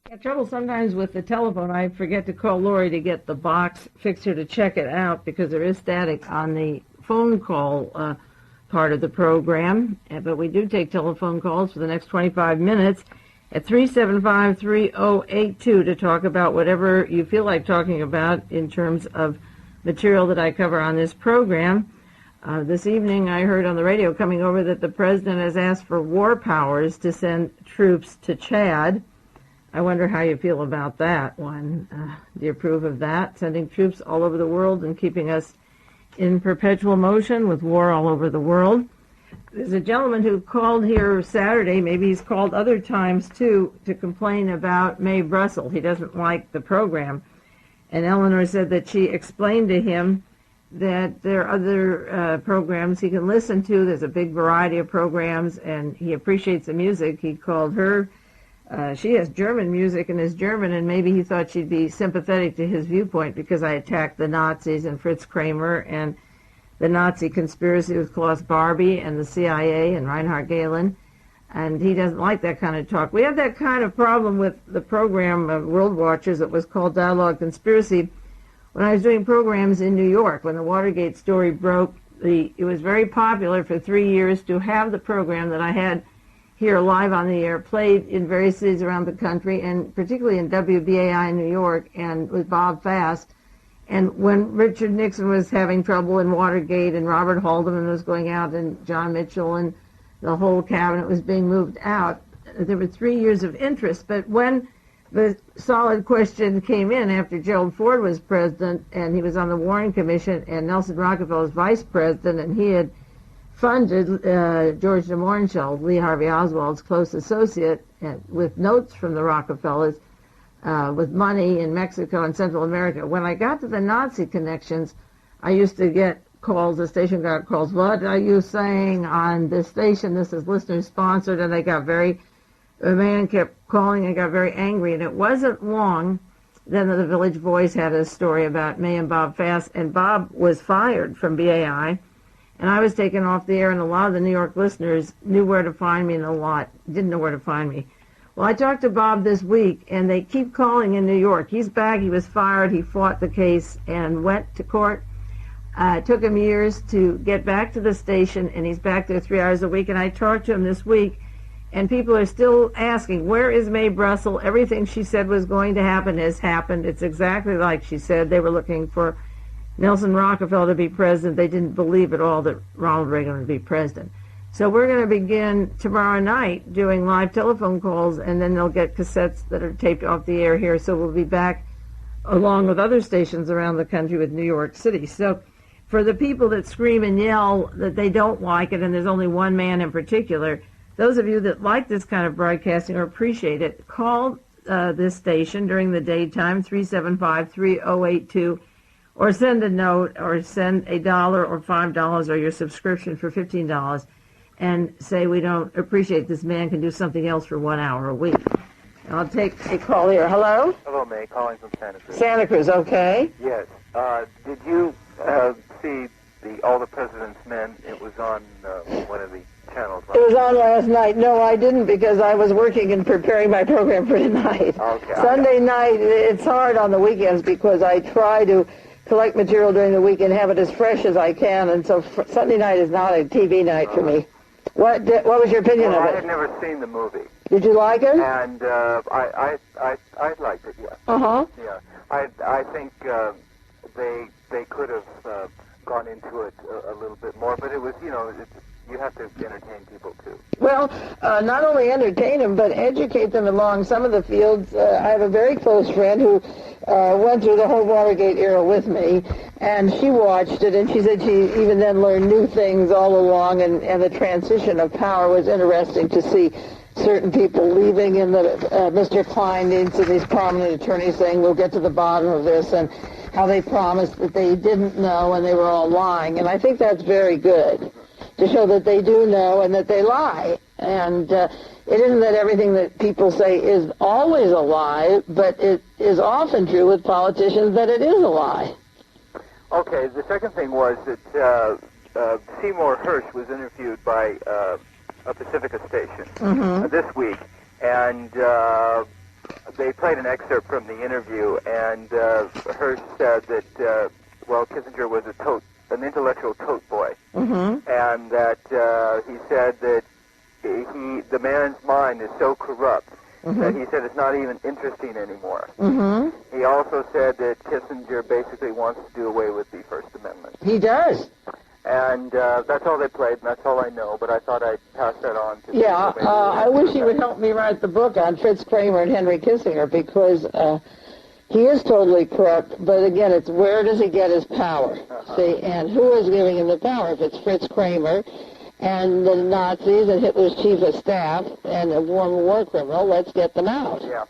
Got trouble sometimes with the telephone. I forget to call Lori to get the box fixer to check it out because there is static on the phone call part of the program. But we do take telephone calls for the next 25 minutes at 375-3082 to talk about whatever you feel like talking about in terms of material that I cover on this program. This evening I heard on the radio coming over that the president has asked for war powers to send troops to Chad. I wonder how you feel about that one. Do you approve of that, sending troops all over the world and keeping us in perpetual motion with war all over the world? There's a gentleman who called here Saturday, maybe he's called other times too, to complain about Mae Brussell. He doesn't like the program. And Eleanor said that she explained to him that there are other programs he can listen to. There's a big variety of programs, and he appreciates the music. He called her. She has German music and is German, and maybe he thought she'd be sympathetic to his viewpoint because I attacked the Nazis and Fritz Kramer and the Nazi conspiracy with Klaus Barbie and the CIA and Reinhard Gehlen, and he doesn't like that kind of talk. We have that kind of problem with the program of World Watchers that was called Dialogue Conspiracy. When I was doing programs in New York, when the Watergate story broke, it was very popular for 3 years to have the program that I had here live on the air, played in various cities around the country, and particularly in WBAI in New York, and with Bob Fast. And when Richard Nixon was having trouble in Watergate, and Robert Haldeman was going out, and John Mitchell, and the whole cabinet was being moved out, there were 3 years of interest. But when the solid question came in after Gerald Ford was president, and he was on the Warren Commission, and Nelson Rockefeller was vice president, and he had funded George de Mohrenschildt, Lee Harvey Oswald's close associate, with notes from the Rockefellers, with money in Mexico and Central America. When I got to the Nazi connections, I used to get calls, the station got calls, what are you saying on this station? This is listener sponsored, and the man kept calling and got very angry, and it wasn't long then the Village Voice had a story about Mae and Bob Fast, and Bob was fired from BAI. And I was taken off the air, and a lot of the New York listeners knew where to find me, and a lot didn't know where to find me. Well, I talked to Bob this week, and they keep calling in New York. He's back. He was fired. He fought the case and went to court. It took him years to get back to the station, and he's back there 3 hours a week. And I talked to him this week, and people are still asking, where is Mae Brussell? Everything she said was going to happen has happened. It's exactly like she said. They were looking for Nelson Rockefeller to be president. They didn't believe at all that Ronald Reagan would be president. So we're going to begin tomorrow night doing live telephone calls, and then they'll get cassettes that are taped off the air here. So we'll be back along with other stations around the country with New York City. So for the people that scream and yell that they don't like it, and there's only one man in particular, those of you that like this kind of broadcasting or appreciate it, call this station during the daytime, 375-3082, or send a note, or send $1 or $5 or your subscription for $15, and say we don't appreciate this man can do something else for 1 hour a week. I'll take a call here. Hello? Hello, Mae. Calling from Santa Cruz. Santa Cruz, okay. Yes. Did you see All the President's Men? It was on one of the channels. It was on last night. No, I didn't, because I was working and preparing my program for tonight. Okay. Sunday night, it's hard on the weekends because I try to collect material during the week and have it as fresh as I can, and so Sunday night is not a TV night for me. What was your opinion of it? I had never seen the movie. Did you like it? And I liked it. Yeah. Yeah. I think they could have gone into it a little bit more, but it was you have to entertain people too. Well, not only entertain them, but educate them along some of the fields. I have a very close friend who went through the whole Watergate era with me, and she watched it, and she said she even then learned new things all along, and the transition of power was interesting to see certain people leaving, and Mr. Klein and these prominent attorneys saying, we'll get to the bottom of this, and how they promised that they didn't know and they were all lying. And I think that's very good, to show that they do know and that they lie. And it isn't that everything that people say is always a lie, but it is often true with politicians that it is a lie. Okay, the second thing was that Seymour Hersh was interviewed by a Pacifica station this week, and they played an excerpt from the interview, and Hearst said that, Kissinger was an intellectual tote boy, and that he said that the man's mind is so corrupt that he said it's not even interesting anymore. He also said that Kissinger basically wants to do away with the First Amendment. He does. And that's all they played, and that's all I know, but I thought I'd pass that on to Yeah, I wish he would help me write the book on Fritz Kramer and Henry Kissinger, because he is totally corrupt, but again, it's where does he get his power? See, and who is giving him the power? If it's Fritz Kramer and the Nazis and Hitler's chief of staff and a war criminal, let's get them out. Yeah.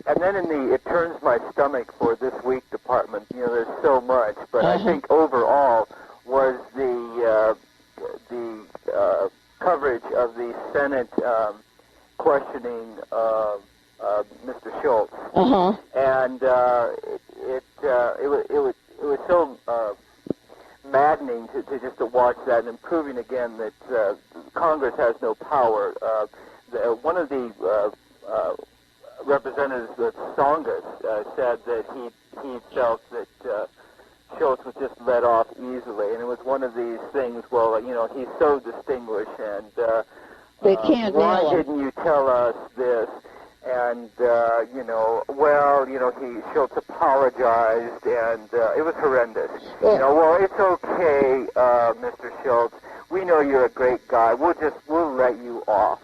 And then in the It Turns My Stomach for This Week department, there's so much, but I think overall was the coverage of the Senate questioning Mr. Schultz, and it was so maddening to watch that, and proving again that Congress has no power. One of the representatives, Tsongas, said that he felt that Schultz was just let off easily, and it was one of these things. Well, he's so distinguished, and they can't. Why didn't you tell us this? And Schultz apologized, and it was horrendous. Well, it's okay, Mr. Schultz. We know you're a great guy. We'll let you off.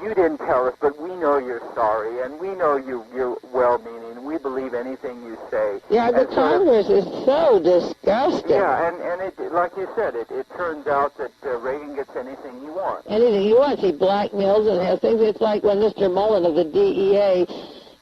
You didn't tell us, but we know you're sorry, and we know you're well-meaning. We believe anything you say. Yeah, the Congress is so disgusting. Yeah, and it, like you said, it turns out that Reagan gets anything he wants. Anything he wants. He blackmails and has things. It's like when Mr. Mullen of the DEA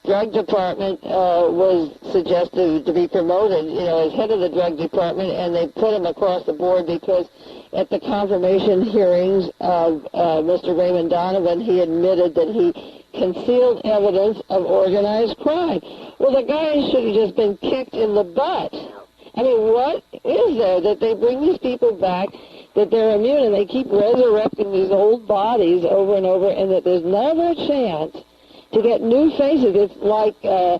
drug department was suggested to be promoted, as head of the drug department, and they put him across the board because at the confirmation hearings of Mr. Raymond Donovan, he admitted that he concealed evidence of organized crime. Well, the guy should have just been kicked in the butt. I mean, what is there that they bring these people back, that they're immune, and they keep resurrecting these old bodies over and over, and that there's never a chance to get new faces? It's like, I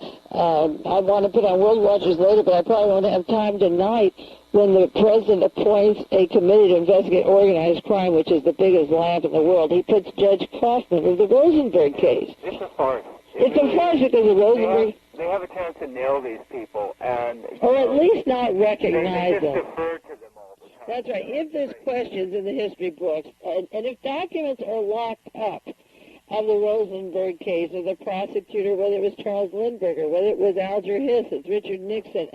want to put on World Watchers later, but I probably won't have time tonight, when the president appoints a committee to investigate organized crime, which is the biggest laugh in the world. He puts Judge Kaufman of the Rosenberg case. It's a farce. It's a farce because the Rosenberg... They have a chance to nail these people, or at least not recognize them. them. Defer to them all the time. That's right. If there's questions in the history books, and if documents are locked up of the Rosenberg case, or the prosecutor, whether it was Charles Lindbergh, whether it was Alger Hiss, it's Richard Nixon,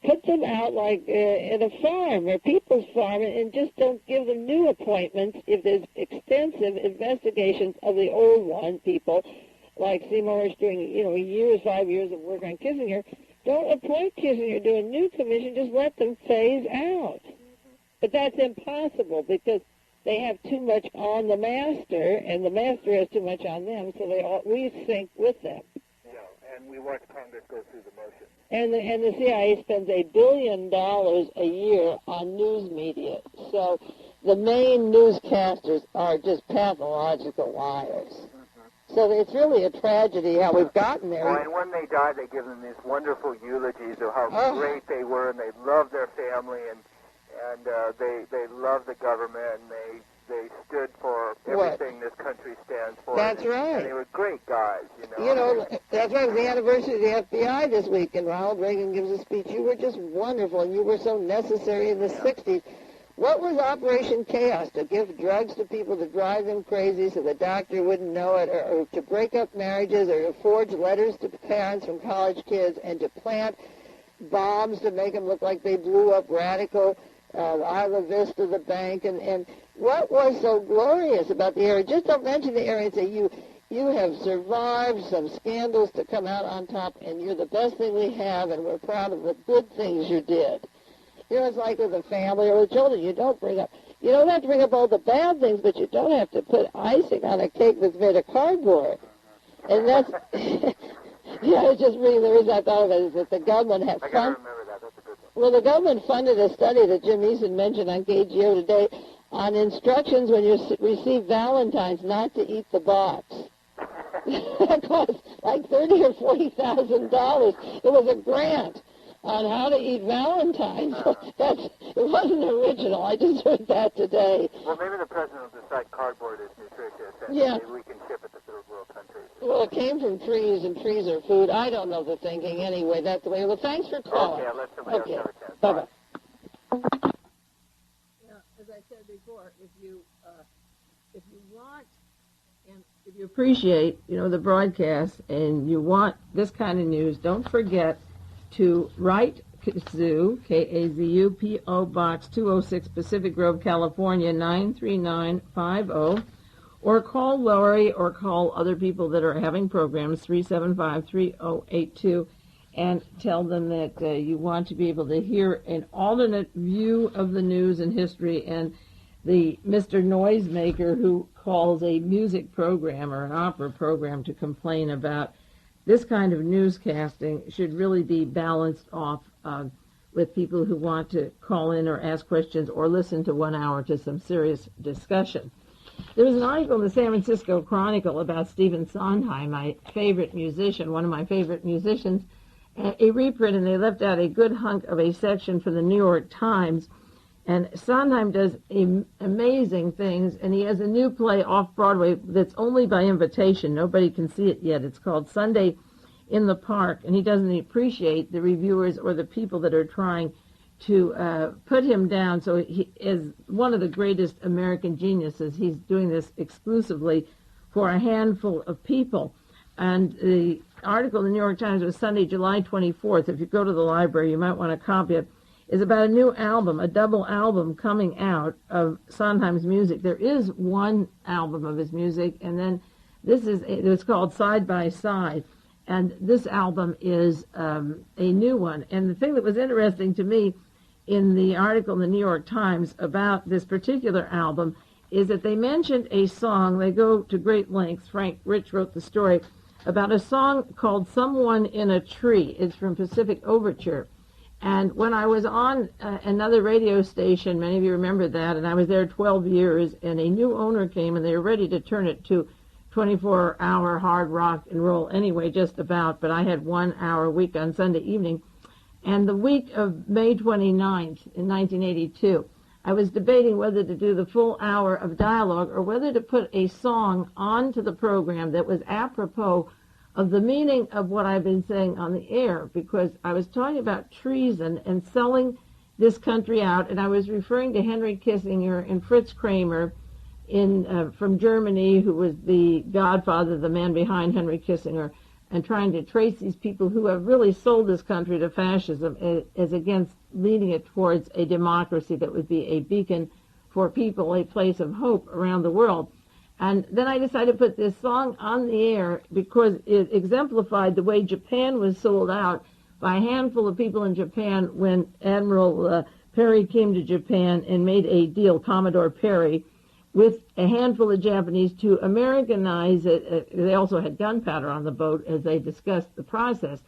put them out like in a farm or people's farm, and just don't give them new appointments if there's extensive investigations of the old one, people like Seymour is doing, 5 years of work on Kissinger. Don't appoint Kissinger to a new commission, just let them phase out. But that's impossible because they have too much on the master, and the master has too much on them, so we sync with them. Yeah, and we watch Congress go through the motions. And the CIA spends $1 billion a year on news media. So the main newscasters are just pathological liars. So it's really a tragedy how we've gotten there. Well, and when they die, they give them these wonderful eulogies of how great they were, and they loved their family, and they loved the government, and they stood for everything this country stands for. That's right. And they were great guys, That's right. It was the anniversary of the FBI this week, and Ronald Reagan gives a speech. You were just wonderful, and you were so necessary in the 60s. What was Operation Chaos? To give drugs to people to drive them crazy so the doctor wouldn't know it, or to break up marriages, or to forge letters to parents from college kids, and to plant bombs to make them look like they blew up Radical, Isla Vista, the bank, and what was so glorious about the area? Just don't mention the area and say you have survived some scandals to come out on top, and you're the best thing we have, and we're proud of the good things you did. It's like with the family or the children. You don't have to bring up all the bad things, but you don't have to put icing on a cake that's made of cardboard. And that's, it's just reading the reason I thought of it is that the government had I gotta remember that. That's a good one. Well, the government funded a study that Jim Eason mentioned on KGO today on instructions when you receive Valentine's not to eat the box. It cost like $30,000 or $40,000. It was a grant on how to eat Valentine's. It wasn't original. I just heard that today. Well, maybe the president will decide cardboard is nutritious, and maybe we can ship it to third world countries. Well, it came from trees, and trees are food. I don't know the thinking anyway. That's the way. Well, thanks for calling. Okay, I'll let somebody else have a chance. Bye-bye. As I said before, if you want and if you appreciate, the broadcast and you want this kind of news, don't forget to write Kazoo, K-A-Z-U, P.O. Box 206, Pacific Grove, California, 93950, or call Lori or call other people that are having programs, 375-3082, and tell them that you want to be able to hear an alternate view of the news and history, and the Mr. Noisemaker who calls a music program or an opera program to complain about this kind of newscasting should really be balanced off with people who want to call in or ask questions or listen to 1 hour to some serious discussion. There was an article in the San Francisco Chronicle about Stephen Sondheim, my favorite musician, one of my favorite musicians, a reprint, and they left out a good hunk of a section from the New York Times. And Sondheim does amazing things, and he has a new play off-Broadway that's only by invitation. Nobody can see it yet. It's called Sunday in the Park, and he doesn't appreciate the reviewers or the people that are trying to put him down. So he is one of the greatest American geniuses. He's doing this exclusively for a handful of people. And the article in the New York Times was Sunday, July 24th. If you go to the library, you might want to copy it. Is about a new album, a double album coming out of Sondheim's music. There is one album of his music, and then it's called Side by Side, and this album is a new one. And the thing that was interesting to me in the article in the New York Times about this particular album is that they mentioned a song. They go to great lengths. Frank Rich wrote the story about a song called Someone in a Tree. It's from Pacific Overture. And when I was on another radio station, many of you remember that, and I was there 12 years, and a new owner came, and they were ready to turn it to 24-hour hard rock and roll anyway, just about, but I had 1 hour a week on Sunday evening. And the week of May 29th in 1982, I was debating whether to do the full hour of dialogue or whether to put a song onto the program that was apropos of the meaning of what I've been saying on the air, because I was talking about treason and selling this country out, and I was referring to Henry Kissinger and Fritz Kramer from Germany, who was the godfather, the man behind Henry Kissinger, and trying to trace these people who have really sold this country to fascism as against leading it towards a democracy that would be a beacon for people, a place of hope around the world. And then I decided to put this song on the air because it exemplified the way Japan was sold out by a handful of people in Japan when Admiral Perry came to Japan and made a deal, Commodore Perry, with a handful of Japanese to Americanize it. They also had gunpowder on the boat as they discussed the process.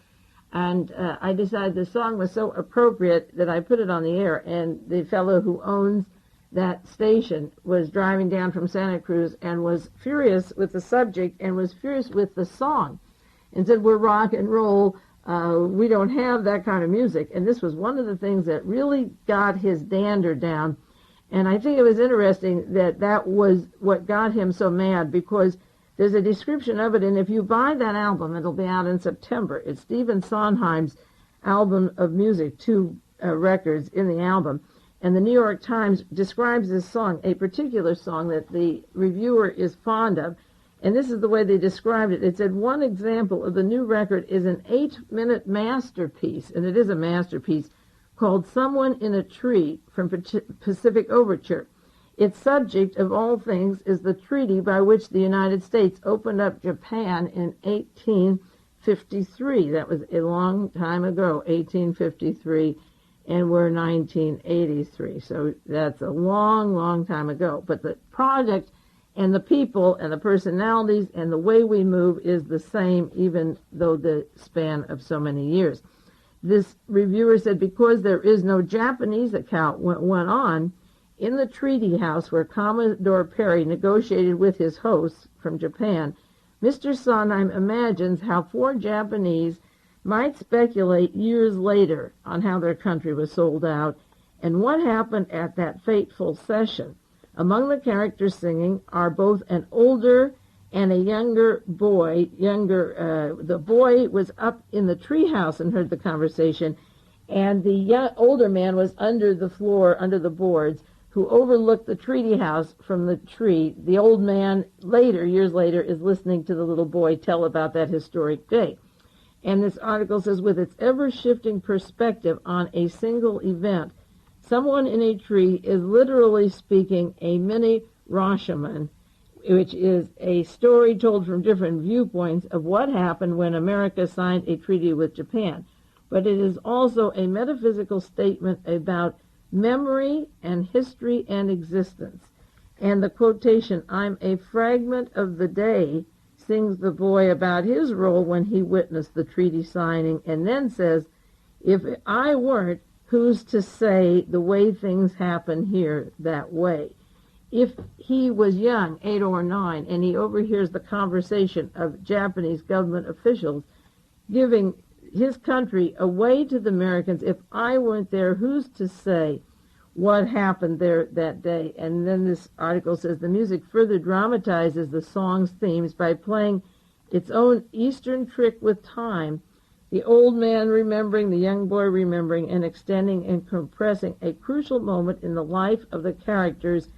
And I decided the song was so appropriate that I put it on the air. And the fellow who owns that station was driving down from Santa Cruz and was furious with the subject and was furious with the song and said, we're rock and roll, we don't have that kind of music. And this was one of the things that really got his dander down. And I think it was interesting that that was what got him so mad, because there's a description of it, and if you buy that album, it'll be out in September. It's Stephen Sondheim's album of music, 2 records in the album. And the New York Times describes this song, a particular song that the reviewer is fond of. And this is the way they described it. It said, one example of the new record is an 8-minute masterpiece, and it is a masterpiece, called Someone in a Tree from Pacific Overture. Its subject, of all things, is the treaty by which the United States opened up Japan in 1853. That was a long time ago, 1853. And we're 1983, so that's a long, long time ago. But the project and the people and the personalities and the way we move is the same, even though the span of so many years. This reviewer said, because there is no Japanese account went on, in the treaty house where Commodore Perry negotiated with his hosts from Japan, Mr. Sondheim imagines how 4 Japanese might speculate years later on how their country was sold out and what happened at that fateful session. Among the characters singing are both an older and a younger boy. The boy was up in the treehouse and heard the conversation, and the older man was under the floor, under the boards, who overlooked the treaty house from the tree. The old man, years later, is listening to the little boy tell about that historic day. And this article says, with its ever-shifting perspective on a single event, someone in a tree is literally speaking a mini Rashomon, which is a story told from different viewpoints of what happened when America signed a treaty with Japan. But it is also a metaphysical statement about memory and history and existence. And the quotation, "I'm a fragment of the day," sings the boy about his role when he witnessed the treaty signing, and then says, "If I weren't, who's to say the way things happen here that way?" If he was young, 8 or 9, and he overhears the conversation of Japanese government officials giving his country away to the Americans, if I weren't there, who's to say what happened there that day? And then this article says the music further dramatizes the song's themes by playing its own Eastern trick with time, the old man remembering, the young boy remembering, and extending and compressing a crucial moment in the life of the characters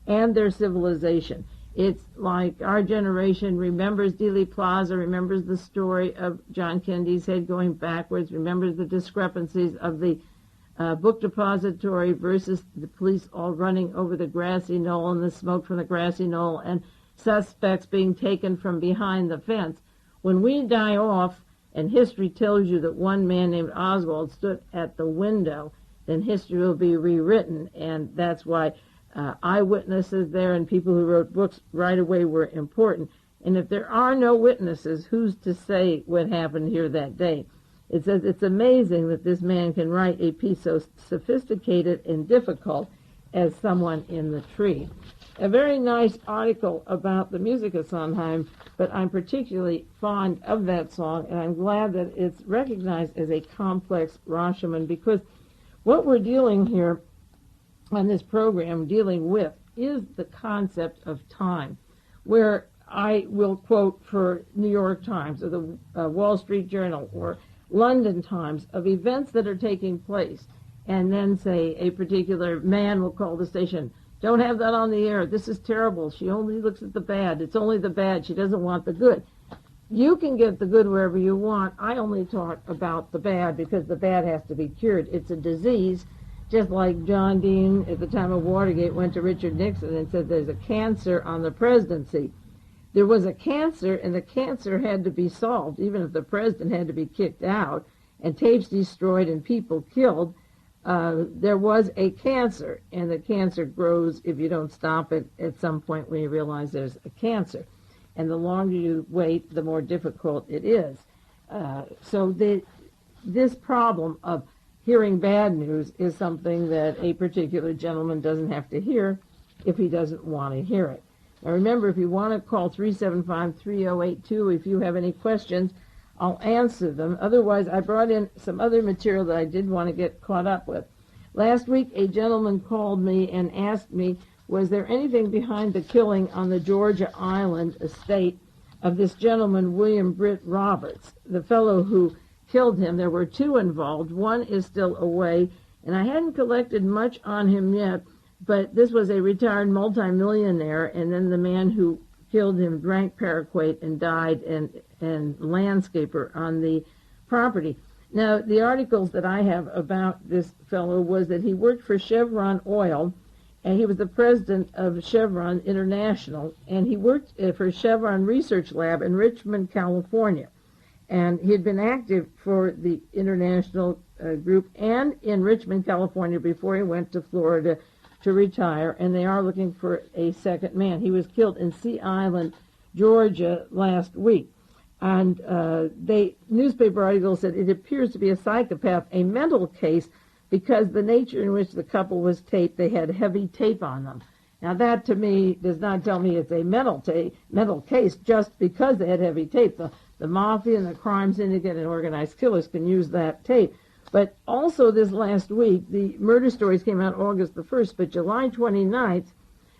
and their civilization. It's like our generation remembers Dealey Plaza, remembers the story of John Kennedy's head going backwards, remembers the discrepancies of the book depository versus the police all running over the grassy knoll and the smoke from the grassy knoll and suspects being taken from behind the fence. When we die off and history tells you that one man named Oswald stood at the window, then history will be rewritten, and that's why eyewitnesses there and people who wrote books right away were important. And if there are no witnesses, who's to say what happened here that day? It says it's amazing that this man can write a piece so sophisticated and difficult as Someone in the Tree. A very nice article about the music of Sondheim, but I'm particularly fond of that song, and I'm glad that it's recognized as a complex Rashomon, because what we're dealing here on this program dealing with is the concept of time, where I will quote for New York Times or the Wall Street Journal or London Times of events that are taking place, and then say a particular man will call the station, "Don't have that on the air. This is terrible. She only looks at the bad. It's only the bad. She doesn't want the good." You can get the good wherever you want. I only talk about the bad because the bad has to be cured. It's a disease. Just like John Dean at the time of Watergate went to Richard Nixon and said there's a cancer on the presidency. There was a cancer, and the cancer had to be solved, even if the president had to be kicked out and tapes destroyed and people killed. There was a cancer, and the cancer grows if you don't stop it at some point when you realize there's a cancer. And the longer you wait, the more difficult it is. So this problem of hearing bad news is something that a particular gentleman doesn't have to hear if he doesn't want to hear it. Now remember, if you want to call 375-3082, if you have any questions, I'll answer them. Otherwise, I brought in some other material that I did want to get caught up with. Last week, a gentleman called me and asked me, was there anything behind the killing on the Georgia Island estate of this gentleman, William Britt Roberts, the fellow who killed him? There were 2 involved. One is still away, and I hadn't collected much on him yet, but this was a retired multimillionaire, and then the man who killed him drank paraquat and died, and landscaper on the property. Now, the articles that I have about this fellow was that he worked for Chevron Oil, and he was the president of Chevron International, and he worked for Chevron Research Lab in Richmond, California. And he had been active for the international group and in Richmond, California before he went to Florida to retire, and they are looking for a second man. He was killed in Sea Island, Georgia last week. And newspaper article said it appears to be a psychopath, a mental case, because the nature in which the couple was taped, they had heavy tape on them. Now that to me does not tell me it's a mental case just because they had heavy tape. The mafia and the crime syndicate and organized killers can use that tape. But also this last week, the murder stories came out August the 1st, but July 29th,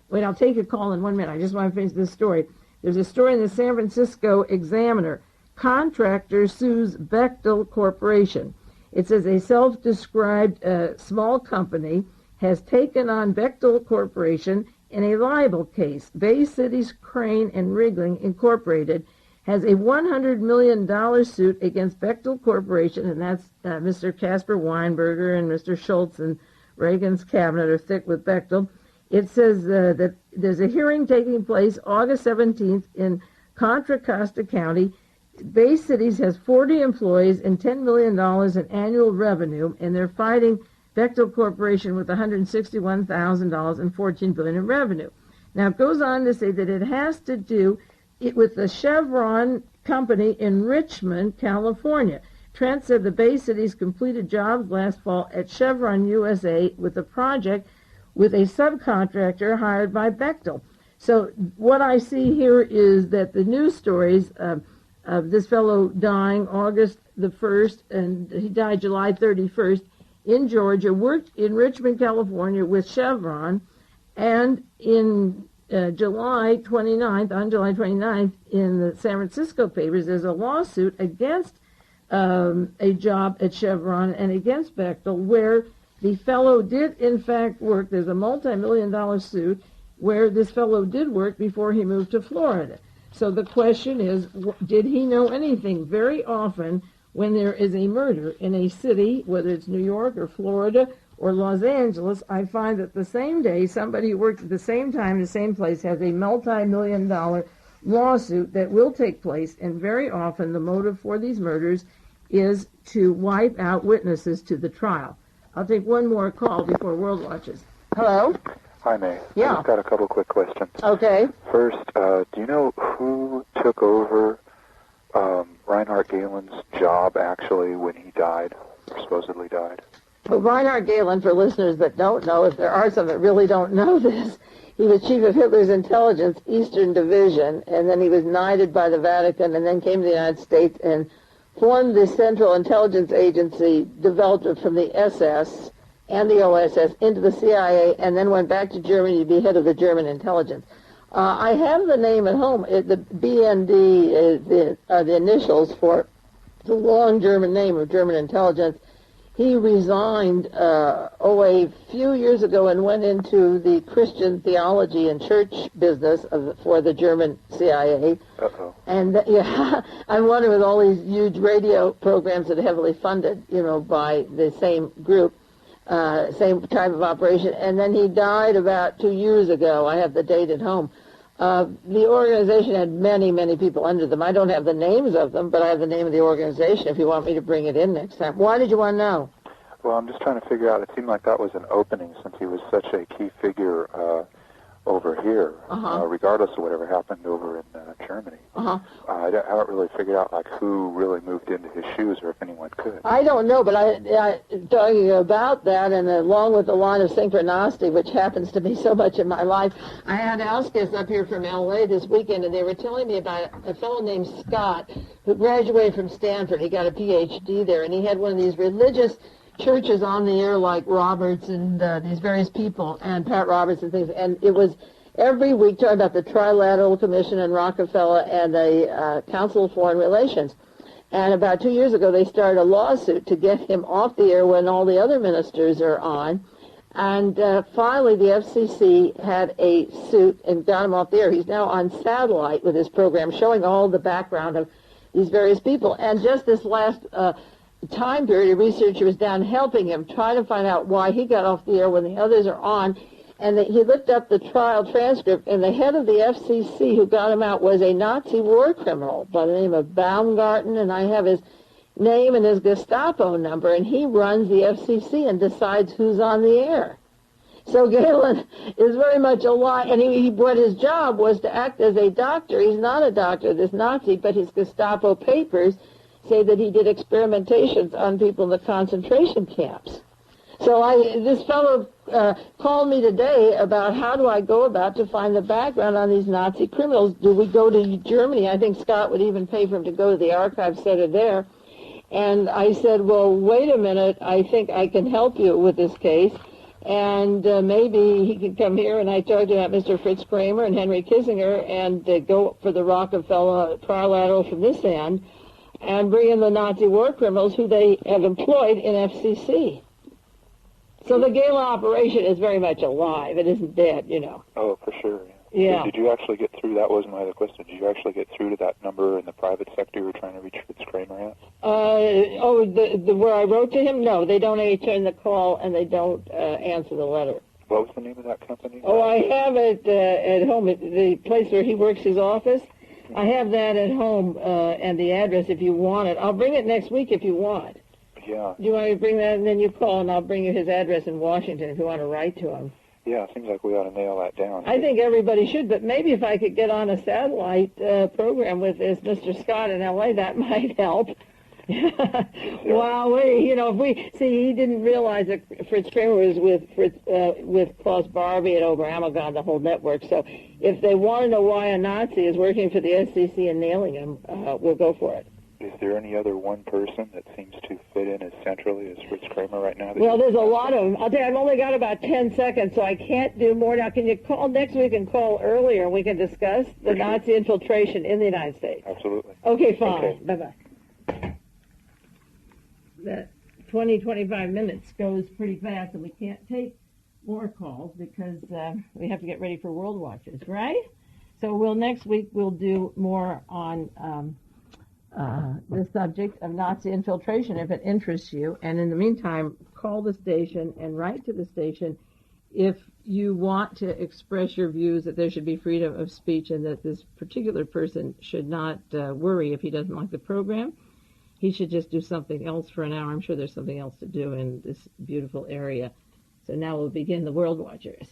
wait, I'll take a call in 1 minute. I just want to finish this story. There's a story in the San Francisco Examiner. Contractor sues Bechtel Corporation. It says a self-described small company has taken on Bechtel Corporation in a libel case. Bay Cities Crane and Riggling Incorporated has a $100 million suit against Bechtel Corporation, and that's Mr. Casper Weinberger and Mr. Schultz and Reagan's cabinet are thick with Bechtel. It says that there's a hearing taking place August 17th in Contra Costa County. Bay Cities has 40 employees and $10 million in annual revenue, and they're fighting Bechtel Corporation with $161,000 and $14 billion in revenue. Now, it goes on to say that it has to do with the Chevron company in Richmond, California. Trent said the Bay Cities completed jobs last fall at Chevron USA with a project with a subcontractor hired by Bechtel. So what I see here is that the news stories of this fellow dying August the 1st, and he died July 31st in Georgia, worked in Richmond, California with Chevron, and in July 29th, in the San Francisco papers, there's a lawsuit against a job at Chevron and against Bechtel where the fellow did, in fact, work. There's a multi-million-dollar suit where this fellow did work before he moved to Florida. So the question is, did he know anything? Very often when there is a murder in a city, whether it's New York or Florida or Los Angeles, I find that the same day somebody who worked at the same time, the same place, has a multi-million-dollar lawsuit that will take place, and very often the motive for these murders is to wipe out witnesses to the trial. I'll take one more call before World Watches. Hello? Hi, Mae. Yeah. I just got a couple quick questions. Okay. First, do you know who took over Reinhard Galen's job, actually, when he died, or supposedly died? Well, Reinhard Galen, for listeners that don't know, if there are some that really don't know this, he was chief of Hitler's intelligence, Eastern Division, and then he was knighted by the Vatican, and then came to the United States and formed the Central Intelligence Agency, developed it from the SS and the OSS into the CIA, and then went back to Germany to be head of the German intelligence. I have the name at home. The BND are the initials for the long German name of German intelligence. He resigned a few years ago and went into the Christian theology and church business for the German CIA. Uh-oh. And I'm wondering, with all these huge radio programs that are heavily funded, by the same group, same type of operation. And then he died about 2 years ago. I have the date at home. The organization had many, many people under them. I don't have the names of them, but I have the name of the organization if you want me to bring it in next time. Why did you want to know? Well, I'm just trying to figure out, it seemed like that was an opening since he was such a key figure over here, regardless of whatever happened over in Germany. I haven't really figured out who really moved into his shoes, or if anyone could. I don't know, but I talking about that, and along with the line of synchronicity, which happens to me so much in my life, I had Alskis up here from L.A. this weekend, and they were telling me about a fellow named Scott who graduated from Stanford. He got a Ph.D. there, and he had one of these religious churches on the air like Roberts and these various people, and Pat Roberts and things, and it was every week talking about the Trilateral Commission and Rockefeller and the Council of Foreign Relations. And about 2 years ago, they started a lawsuit to get him off the air when all the other ministers are on. And finally, the FCC had a suit and got him off the air. He's now on satellite with his program showing all the background of these various people. And just this last time period, a researcher was down helping him try to find out why he got off the air when the others are on. And he looked up the trial transcript, and the head of the FCC who got him out was a Nazi war criminal by the name of Baumgarten, and I have his name and his Gestapo number, and he runs the FCC and decides who's on the air. So Galen is very much alive, and what his job was to act as a doctor. He's not a doctor, this Nazi, but his Gestapo papers say that he did experimentations on people in the concentration camps. So this fellow called me today about how do I go about to find the background on these Nazi criminals. Do we go to Germany? I think Scott would even pay for him to go to the archive center there. And I said, well, wait a minute. I think I can help you with this case. And maybe he could come here, and I talked about Mr. Fritz Kramer and Henry Kissinger, and go for the Rockefeller trilateral from this end, and bring in the Nazi war criminals who they have employed in FCC. So the Gala operation is very much alive. It isn't dead, you know. Oh, for sure. Yeah. Did you actually get through? That was my other question. Did you actually get through to that number in the private sector you were trying to reach Fritz Kramer at? Where I wrote to him? No, they don't return the call, and they don't answer the letter. What was the name of that company? Oh, I have it at home, at the place where he works his office. I have that at home, and the address if you want it. I'll bring it next week if you want. Yeah. Do you want me to bring that, and then you call, and I'll bring you his address in Washington if you want to write to him. Yeah, it seems like we ought to nail that down. I think everybody should, but maybe if I could get on a satellite program with this Mr. Scott in L.A., that might help. Wow, if we see, he didn't realize that Fritz Kramer was with Klaus Barbie and over Amagon, the whole network. So if they want to know why a Nazi is working for the SCC and nailing him, we'll go for it. Is there any other one person that seems to fit in as centrally as Fritz Kramer right now? Well, there's a lot of them. I'll tell you, I've only got about 10 seconds, so I can't do more. Now, can you call next week and call earlier, and we can discuss the Nazi infiltration in the United States? Absolutely. Okay, fine. Okay. Bye-bye. That 25 minutes goes pretty fast, and we can't take more calls because we have to get ready for World Watchers, right? So next week we'll do more on the subject of Nazi infiltration if it interests you. And in the meantime, call the station and write to the station if you want to express your views that there should be freedom of speech and that this particular person should not worry if he doesn't like the program. He should just do something else for an hour. I'm sure there's something else to do in this beautiful area. So now we'll begin the World Watchers.